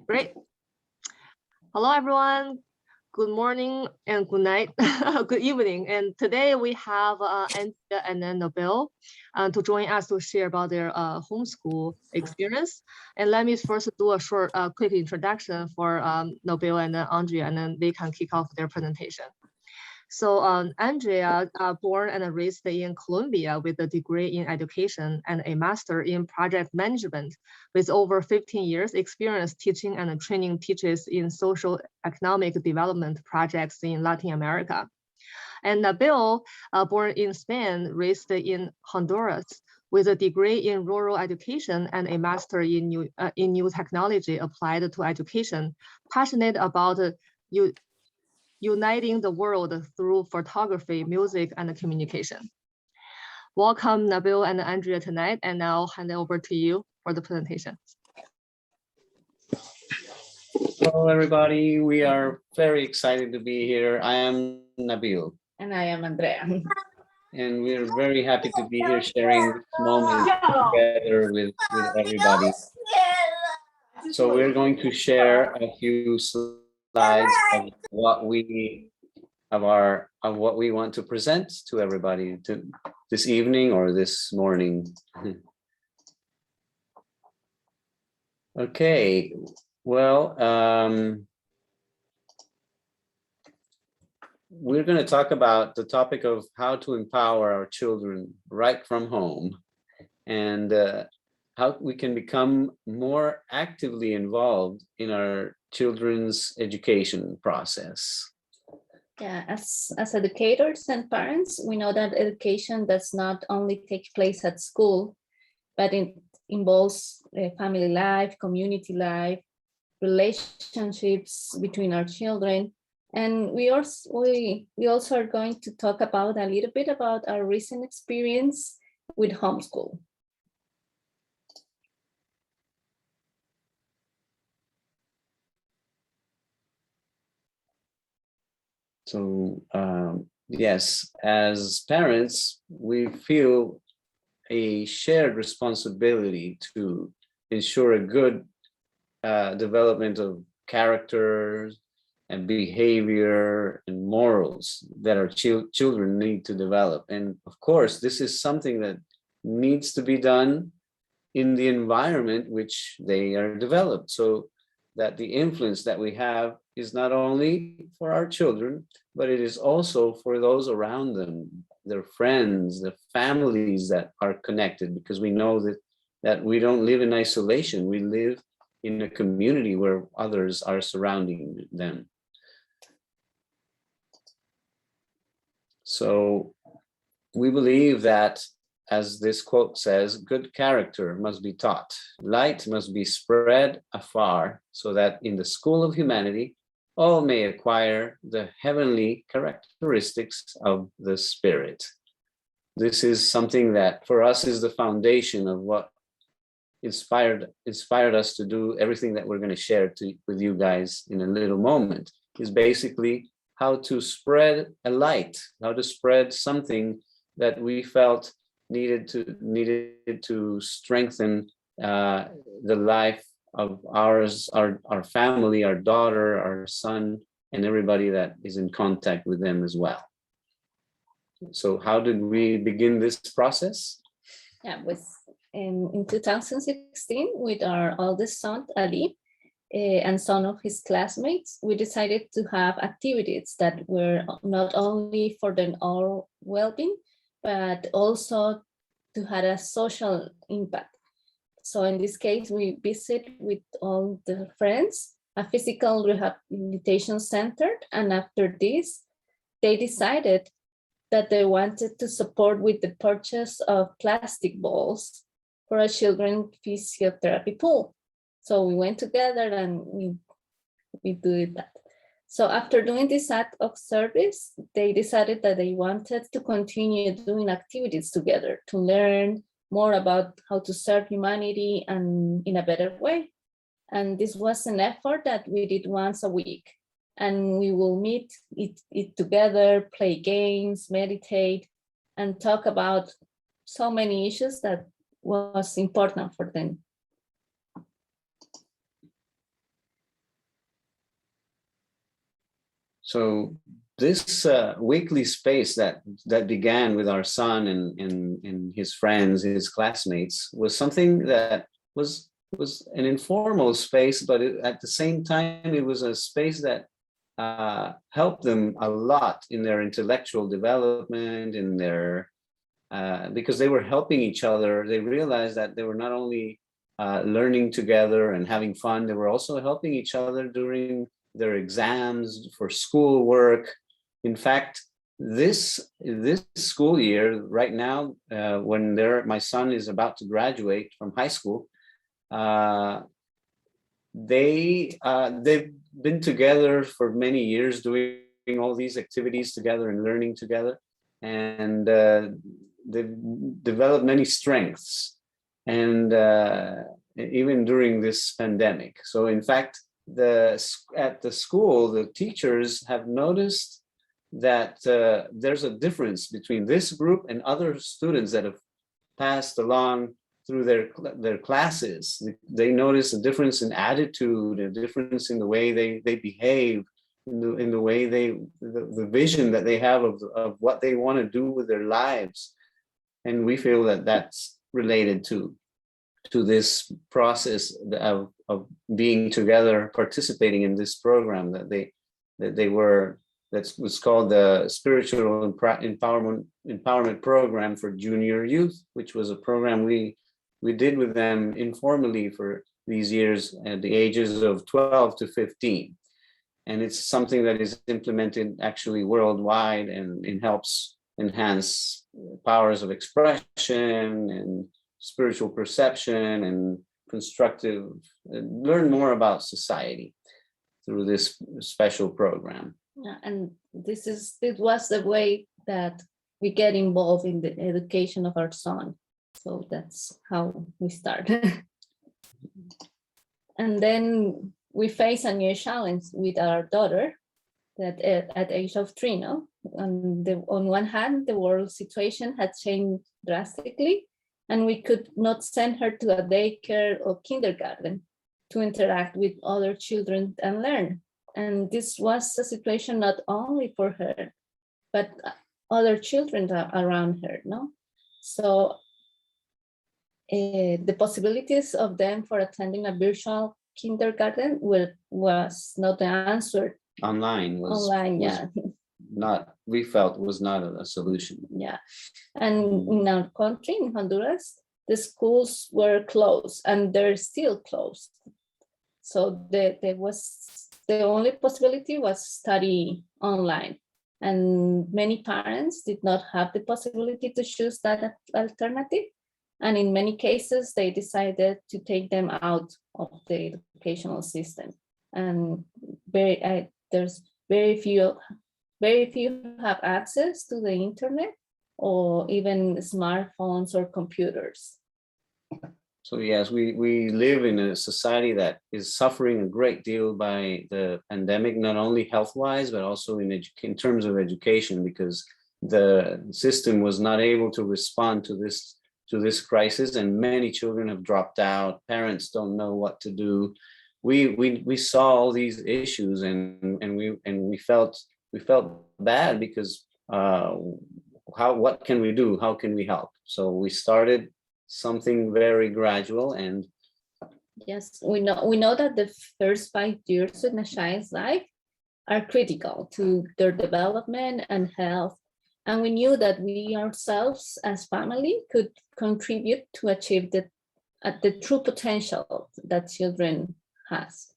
Great. Hello, everyone. Good morning and good night, good evening. And today we have Andrea and then Nabil to join us to share about their homeschool experience. And let me first do a short, quick introduction for Nabil and then Andrea, and then they can kick off their presentation. So Andrea, born and raised in Colombia with a degree in education and a master in project management, with over 15 years experience teaching and training teachers in social economic development projects in Latin America. And Nabil, born in Spain, raised in Honduras, with a degree in rural education and a master in new technology applied to education, passionate about uniting the world through photography, music, and communication. Welcome, Nabil and Andrea tonight, and I'll hand it over to you for the presentation. Hello, everybody. We are very excited to be here. I am Nabil. And I am Andrea. And we're very happy to be here sharing this moment together with everybody. So we're going to share a few slides of what we want to present to everybody this evening or this morning. Okay, well, we're going to talk about the topic of how to empower our children right from home, and how we can become more actively involved in our children's education process. Yeah, as educators and parents, we know that education does not only take place at school, but it involves family life, community life, relationships between our children. And we also are going to talk about a little bit about our recent experience with homeschool. So yes, as parents, we feel a shared responsibility to ensure a good development of character and behavior and morals that our children need to develop. And of course, this is something that needs to be done in the environment which they are developed, so that the influence that we have is not only for our children, but it is also for those around them, their friends, their families that are connected, because we know that we don't live in isolation. We live in a community where others are surrounding them. So we believe that, as this quote says, good character must be taught. Light must be spread afar, so that in the school of humanity, all may acquire the heavenly characteristics of the Spirit. This is something that for us is the foundation of what inspired us to do everything that we're going to share with you guys in a little moment, is basically how to spread a light, how to spread something that we felt needed to strengthen the life of our family, our daughter, our son, and everybody that is in contact with them as well. So how did we begin this process? Yeah, in 2016, with our oldest son, Ali, and some of his classmates, we decided to have activities that were not only for their own well-being, but also to have a social impact. So in this case, we visit with all the friends a physical rehabilitation center, and after this, they decided that they wanted to support with the purchase of plastic balls for a children's physiotherapy pool. So we went together and we did that. So after doing this act of service, they decided that they wanted to continue doing activities together to learn more about how to serve humanity and in a better way. And this was an effort that we did once a week. And we will meet it together, play games, meditate, and talk about so many issues that was important for them. So this weekly space that began with our son and his friends, his classmates, was something that was an informal space, but at the same time, it was a space that helped them a lot in their intellectual development, in their because they were helping each other. They realized that they were not only learning together and having fun, they were also helping each other during their exams, for schoolwork. In fact, this school year, right now, when my son is about to graduate from high school, they've been together for many years, doing all these activities together and learning together, and they've developed many strengths, and even during this pandemic. So in fact, at the school, the teachers have noticed that there's a difference between this group and other students that have passed along through their classes. They notice a difference in attitude, a difference in the way they behave, in the way the vision that they have of what they want to do with their lives. And we feel that that's related to this process of being together, participating in this program that was called the Spiritual Empowerment Program for Junior Youth, which was a program we did with them informally for these years at the ages of 12 to 15. And it's something that is implemented actually worldwide, and it helps enhance powers of expression and spiritual perception and learn more about society through this special program. Yeah, and it was the way that we get involved in the education of our son. So that's how we start. And then we face a new challenge with our daughter that at the age of 3 now. On one hand, the world situation had changed drastically, and we could not send her to a daycare or kindergarten to interact with other children and learn. And this was a situation not only for her, but other children around her, no? So the possibilities of them for attending a virtual kindergarten was not the answer. Online, yeah. We felt was not a solution. Yeah. And in our country, in Honduras, the schools were closed, and they're still closed. So the only possibility was study online. And many parents did not have the possibility to choose that alternative. And in many cases, they decided to take them out of the educational system. And there's very few have access to the internet or even smartphones or computers. So yes, we live in a society that is suffering a great deal by the pandemic, not only health-wise, but also in terms of education, because the system was not able to respond to this crisis, and many children have dropped out. Parents don't know what to do. We saw all these issues, and we felt bad because what can we do? How can we help? So we started something very gradual. And yes, we know that the first 5 years in a child's life are critical to their development and health. And we knew that we ourselves as family could contribute to achieve the true potential that children has.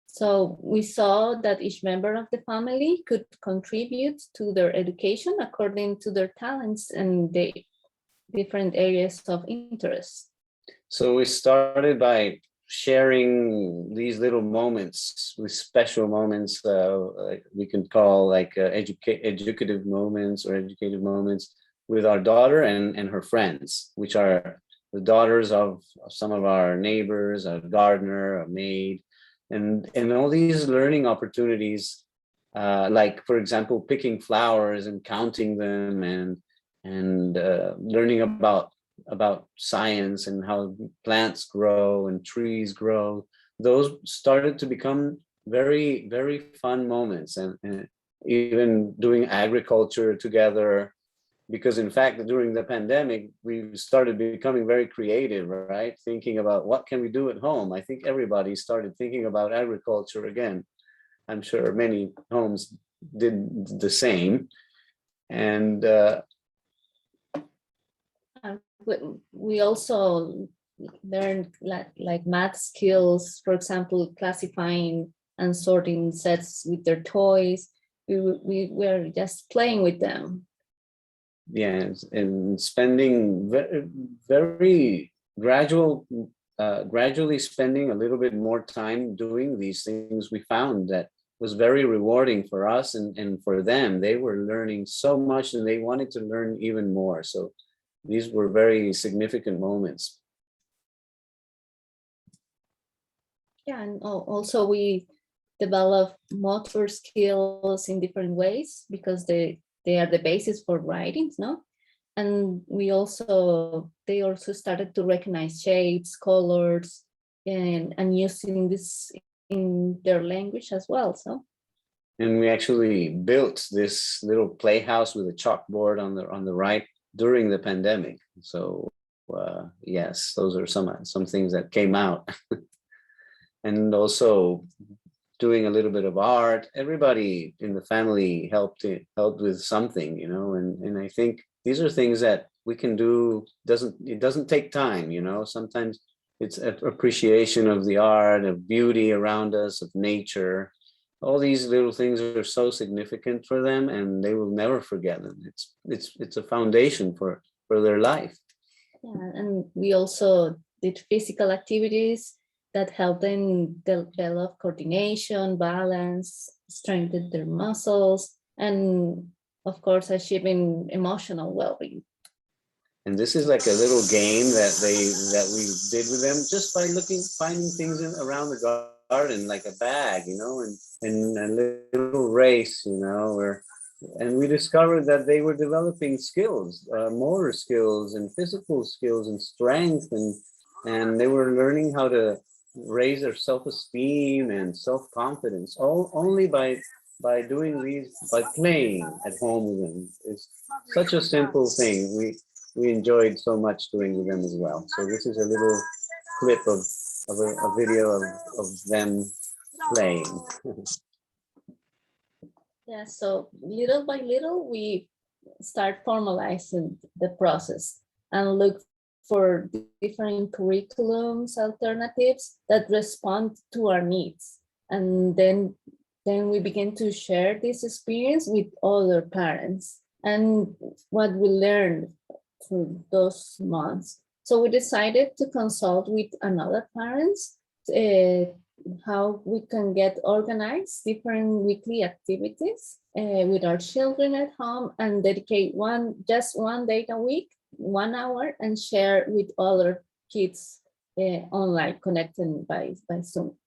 So we saw that each member of the family could contribute to their education according to their talents and the different areas of interest. So we started by sharing these little moments, with special moments, we can call like educative moments or educative moments, with our daughter and her friends, which are the daughters of some of our neighbors, a gardener, a maid, and all these learning opportunities, like, for example, picking flowers and counting them, and learning about science and how plants grow and trees grow. Those started to become very, very fun moments, and even doing agriculture together. Because in fact, during the pandemic, we started becoming very creative, right? Thinking about what can we do at home. I think everybody started thinking about agriculture again. I'm sure many homes did the same. And we also learned like math skills, for example, classifying and sorting sets with their toys. We were just playing with them. yeah, and spending very gradually spending a little bit more time doing these things, we found that was very rewarding for us and for them. They were learning so much and they wanted to learn even more. So these were very significant moments. Yeah, and also we develop motor skills in different ways because they are the basis for writing, no? And they also started to recognize shapes, colors, and using this in their language as well. So, and we actually built this little playhouse with a chalkboard on the right during the pandemic. So yes, those are some things that came out. And also doing a little bit of art. Everybody in the family helped with something, you know, and I think these are things that we can do. It doesn't take time, you know. Sometimes it's appreciation of the art, of beauty around us, of nature. All these little things are so significant for them, and they will never forget them. It's a foundation for their life. Yeah, and we also did physical activities that help them develop coordination, balance, strengthen their muscles, and of course, achieving emotional well-being. And this is like a little game that we did with them just by finding things around the garden, like a bag, you know, and a little race, you know, and we discovered that they were developing skills, motor skills and physical skills and strength, and they were learning how to raise their self-esteem and self-confidence, all only by doing these, by playing at home with them. It's such a simple thing. We enjoyed so much doing with them as well. So this is a little clip of a video of them playing. Yeah, so little by little, we start formalizing the process and look for different curriculums alternatives that respond to our needs. And then we begin to share this experience with other parents and what we learned through those months. So we decided to consult with another parents how we can get organized different weekly activities with our children at home and dedicate just one day a week, 1 hour, and share with other kids online, connecting by Zoom.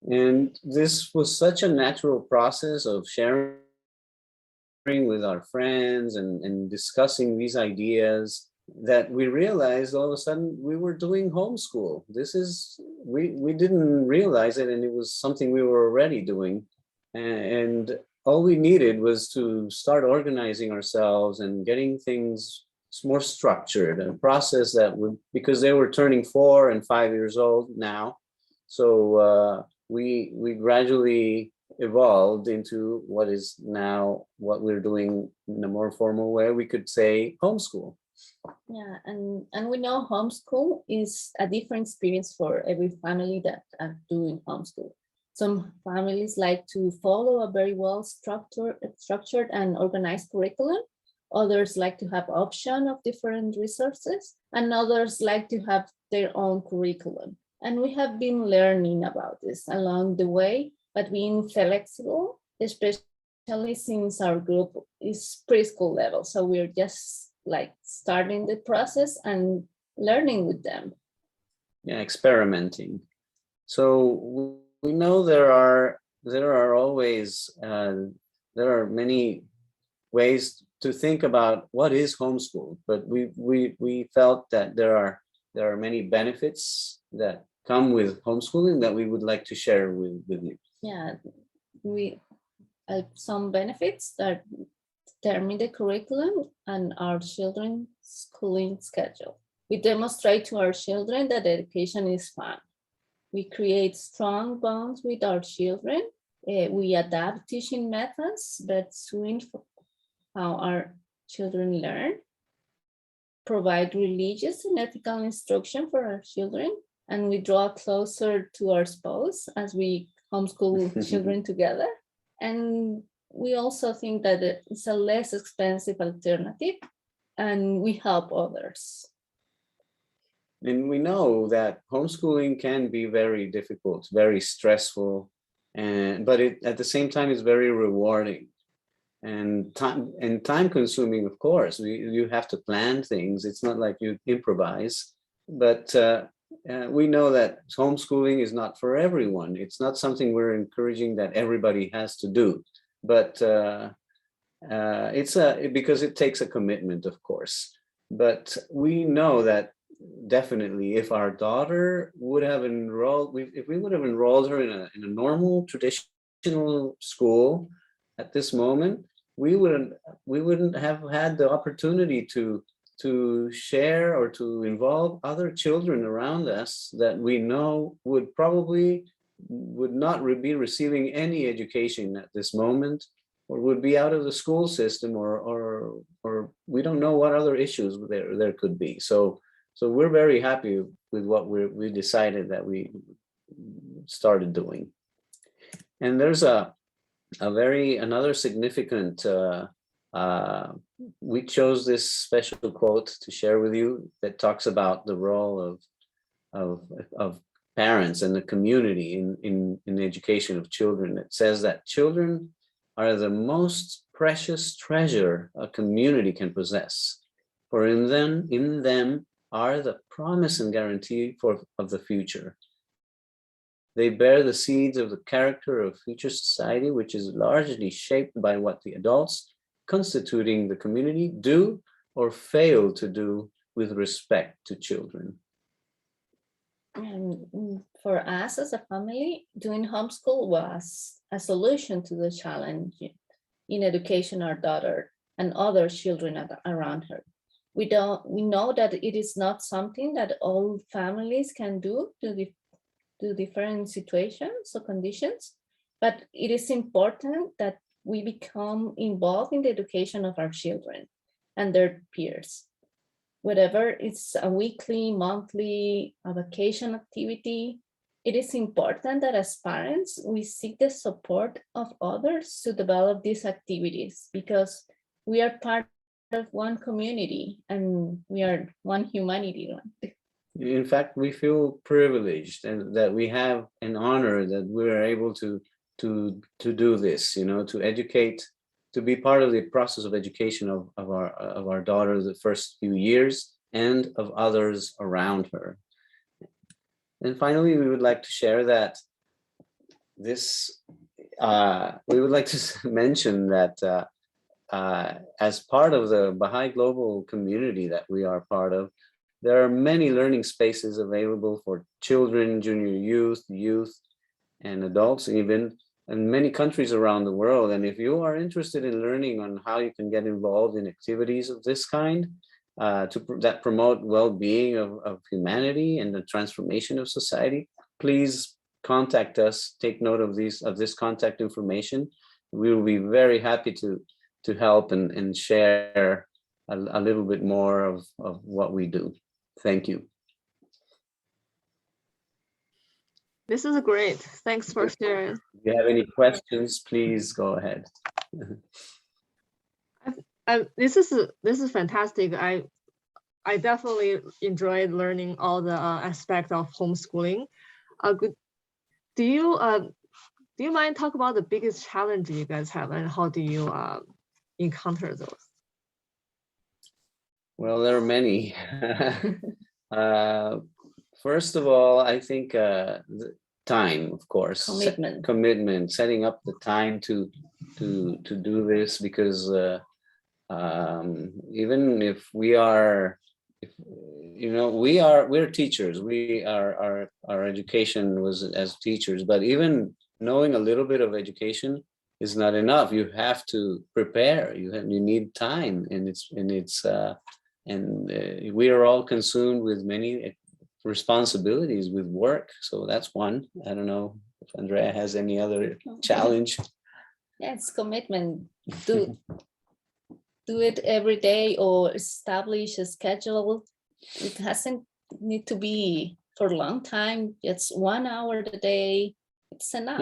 And this was such a natural process of sharing with our friends and discussing these ideas that we realized all of a sudden we were doing homeschool. This is, we didn't realize it, and it was something we were already doing. And all we needed was to start organizing ourselves and getting things more structured, a process that would, because they were turning 4 and 5 years old now. So we gradually evolved into what is now what we're doing in a more formal way. We could say homeschool. Yeah, and we know homeschool is a different experience for every family that are doing homeschool. Some families like to follow a very well structured and organized curriculum. Others like to have option of different resources, and others like to have their own curriculum. And we have been learning about this along the way, but being flexible, especially since our group is preschool level. So we're just like starting the process and learning with them. Yeah, experimenting. So we know there are always there are many ways to think about what is homeschool, but we felt that there are many benefits that come with homeschooling that we would like to share with you. Yeah, we some benefits that determine the curriculum and our children's schooling schedule. We demonstrate to our children that education is fun. We create strong bonds with our children. We adapt teaching methods that suit how our children learn, provide religious and ethical instruction for our children, and we draw closer to our spouse as we homeschool children together. And we also think that it's a less expensive alternative, and we help others. And we know that homeschooling can be very difficult, very stressful, but at the same time is very rewarding and time consuming. Of course, you have to plan things. It's not like you improvise, but we know that homeschooling is not for everyone. It's not something we're encouraging that everybody has to do, but it's because it takes a commitment, of course. But we know that definitely if our daughter would have enrolled, if we would have enrolled her in a normal traditional school at this moment, we wouldn't have had the opportunity to share or to involve other children around us that we know would not be receiving any education at this moment, or would be out of the school system, or we don't know what other issues there could be. So we're very happy with what we decided that we started doing. And there's another significant, we chose this special quote to share with you that talks about the role of parents and the community in the education of children. It says that children are the most precious treasure a community can possess, for in them are the promise and guarantee of the future. They bear the seeds of the character of future society, which is largely shaped by what the adults constituting the community do or fail to do with respect to children. And for us as a family, doing homeschool was a solution to the challenge in education our daughter and other children around her. We know that it is not something that all families can do to different situations or conditions, but it is important that we become involved in the education of our children and their peers. Whether it's a weekly, monthly, a vacation activity, it is important that as parents, we seek the support of others to develop these activities, because we are part of one community and we are one humanity. In fact, we feel privileged and that we have an honor that we're able to do this, to educate, to be part of the process of education of our daughter the first few years and of others around her. And finally, we would like to share that we would like to mention that as part of the Baha'i global community that we are part of, there are many learning spaces available for children, junior youth, and adults even, in many countries around the world. And if you are interested in learning on how you can get involved in activities of this kind, that promote well-being of humanity and the transformation of society, please contact us. Take note of this contact information. We will be very happy to help and share a little bit more of what we do. Thank you. This is great. Thanks for sharing. If you have any questions, please go ahead. This is fantastic. I definitely enjoyed learning all the aspects of homeschooling. Do you mind talk about the biggest challenge you guys have and how do you encounter those? Well, there are many. First of all, I think the time, of course, commitment, setting up the time to do this, because even if we're teachers, our education was as teachers, but even knowing a little bit of education is not enough. You have to prepare. You need time, and we are all consumed with many responsibilities with work. So that's one. I don't know if Andrea has any other challenge. Yeah, it's commitment. Do it every day or establish a schedule. It hasn't need to be for a long time. It's 1 hour a day. It's enough.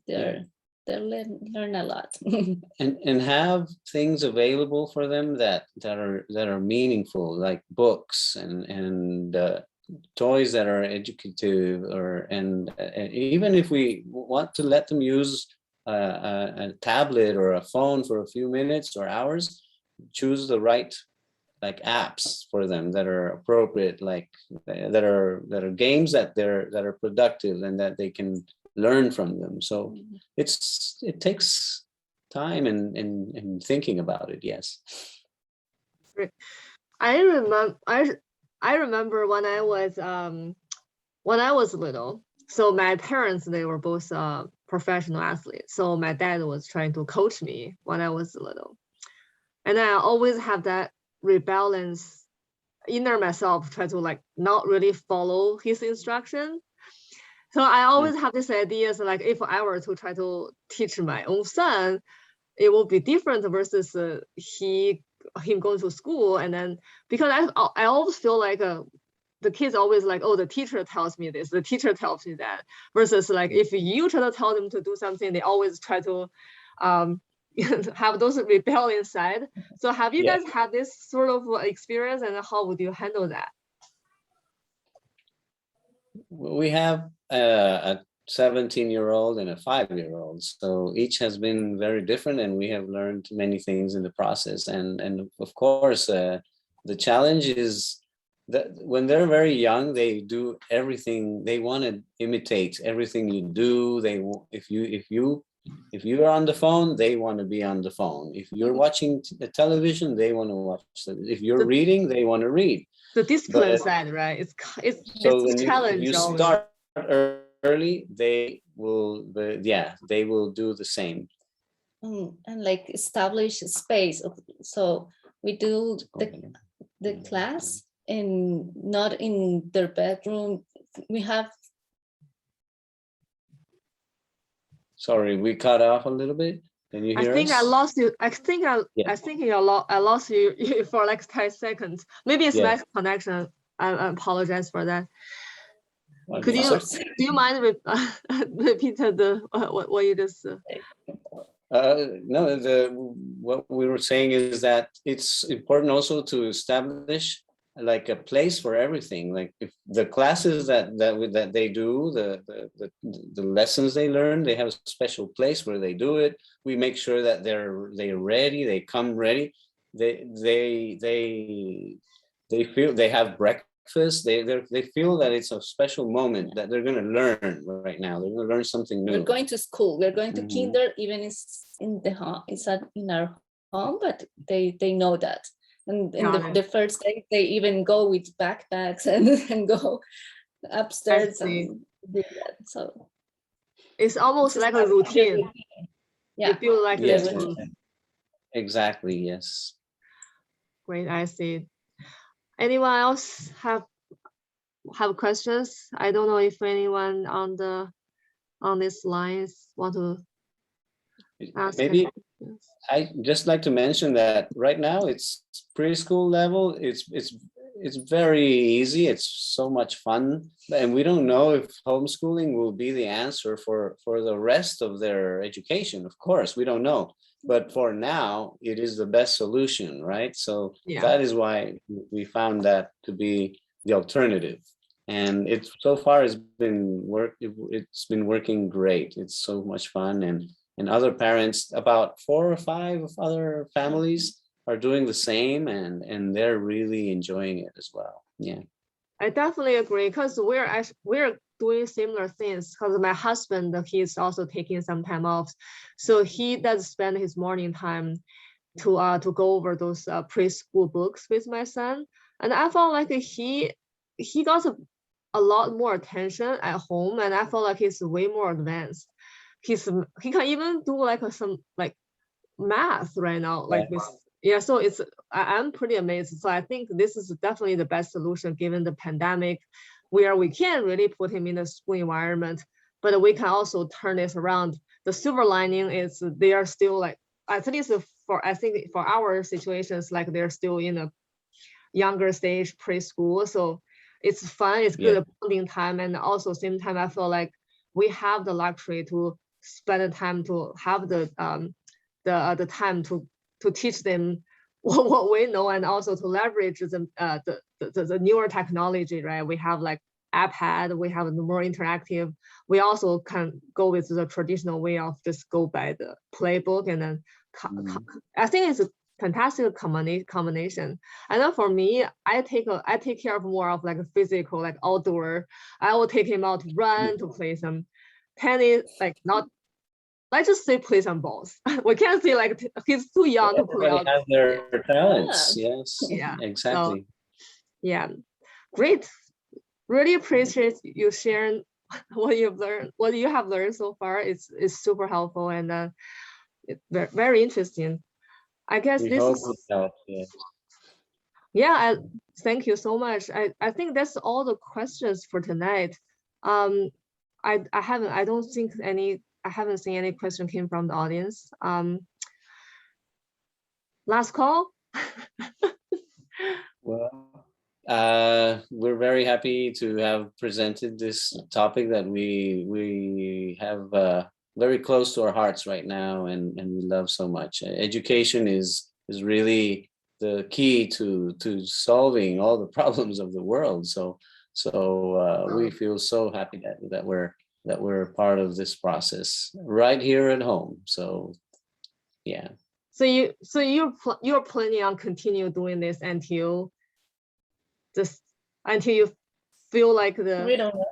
Yeah. They learn a lot. and have things available for them that are meaningful, like books and toys that are educative, and even if we want to let them use a tablet or a phone for a few minutes or hours, choose the right like apps for them that are appropriate, like that are games that are productive and that they can learn from them. So it takes time and thinking about it. Yes. I remember when I was little. So my parents, they were both professional athletes. So my dad was trying to coach me when I was little, and I always have that rebellious inner myself, try to like not really follow his instruction. So I always have this idea, so like if I were to try to teach my own son, it will be different versus him going to school. And then because I always feel like the kids always like, oh, the teacher tells me this, the teacher tells me that, versus like if you try to tell them to do something, they always try to have those rebellion side. So have you guys had this sort of experience, and how would you handle that? We have a 17-year-old and a 5-year-old, so each has been very different, and we have learned many things in the process. And of course, the challenge is that when they're very young, they do everything. They want to imitate everything you do. If you're on the phone, they want to be on the phone. If you're watching the television, they want to watch. If you're reading, they want to read. The discipline side, right? It's a challenge. If you start early, they will do the same. And like establish a space. So we do the class and not in their bedroom. We have. Sorry, we cut off a little bit. Can you hear us? I think I lost you. I think I lost you for like 10 seconds. Maybe it's my connection. I apologize for that. Do you mind repeating what you just said? No, what we were saying is that it's important also to establish like a place for everything. Like if the classes that they do, the lessons they learn, they have a special place where they do it. We make sure that they're ready. They come ready. They feel they have breakfast. They feel that it's a special moment that they're going to learn right now. They're going to learn something new. We're going to school. We're going to kinder, even it's in the home. It's in our home, but they know that. And in the first day, they even go with backpacks and go upstairs and do that. So it's almost like a routine. Yeah, you feel like yes, exactly. Yes. Great, I see. Anyone else have questions? I don't know if anyone on this lines want to ask. Maybe I just like to mention that right now it's preschool level. It's very easy. It's so much fun, and we don't know if homeschooling will be the answer for the rest of their education. Of course, we don't know, but for now, it is the best solution, right? So that is why we found that to be the alternative, and so far it's been working great. It's so much fun, and other parents, about 4 or 5 other families are doing the same, and they're really enjoying it as well. Yeah, I definitely agree, because we're doing similar things. Because my husband, he's also taking some time off, so he does spend his morning time to go over those preschool books with my son, and I felt like he got a lot more attention at home, and I felt like he's way more advanced. he can even do like some like math right now, like Yeah. with, yeah. So I'm pretty amazed. So I think this is definitely the best solution given the pandemic, where we can't really put him in a school environment, but we can also turn this around. The silver lining is they are still like, at least I think for our situations, like they're still in a younger stage preschool. So it's fun, it's good bonding time. And also same time, I feel like we have the luxury to spend the time to have the time to teach them what we know, and also to leverage the newer technology, right? We have like iPad, we have the more interactive. We also can go with the traditional way of just go by the playbook, and then I think it's a fantastic combination. And then for me, I take care of more of like a physical, like outdoor. I will take him out to run, to play some tennis, like not, let's just say play some balls. We can't say like he's too young to play out. Everybody has their talents. Yes, Yeah, exactly. So, yeah, great. Really appreciate you sharing what you've learned, what you have learned so far. It's super helpful, and it's very interesting. I guess We this hope is, it helps. yeah, thank you so much. I think that's all the questions for tonight. I haven't seen any question came from the audience. Last call. Well, we're very happy to have presented this topic that we have very close to our hearts right now, and we love so much. Education is really the key to solving all the problems of the world. So we feel so happy that we're part of this process right here at home. So yeah. So you're planning on continue doing this until you feel like We don't know.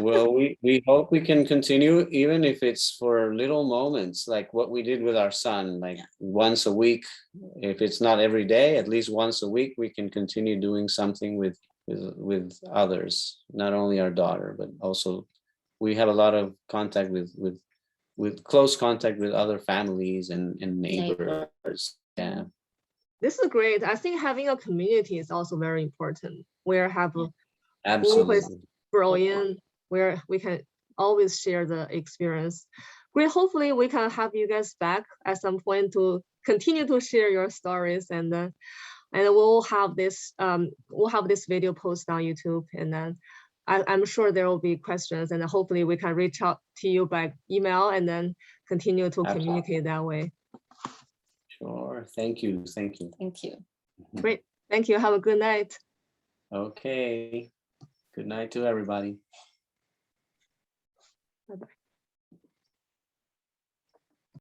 Well, we hope we can continue, even if it's for little moments, like what we did with our son, like once a week. If it's not every day, at least once a week, we can continue doing something with others, not only our daughter, but also we have a lot of contact with close contact with other families and neighbors. Yeah. This is great. I think having a community is also very important, where have a group is Absolutely. growing, where we can always share the experience. Great. Hopefully we can have you guys back at some point to continue to share your stories, and we'll have this video post on YouTube, and then I'm sure there will be questions, and hopefully we can reach out to you by email and then continue to communicate that way. Sure. Thank you. Thank you. Great. Thank you. Have a good night. Okay. Good night to everybody. Bye-bye.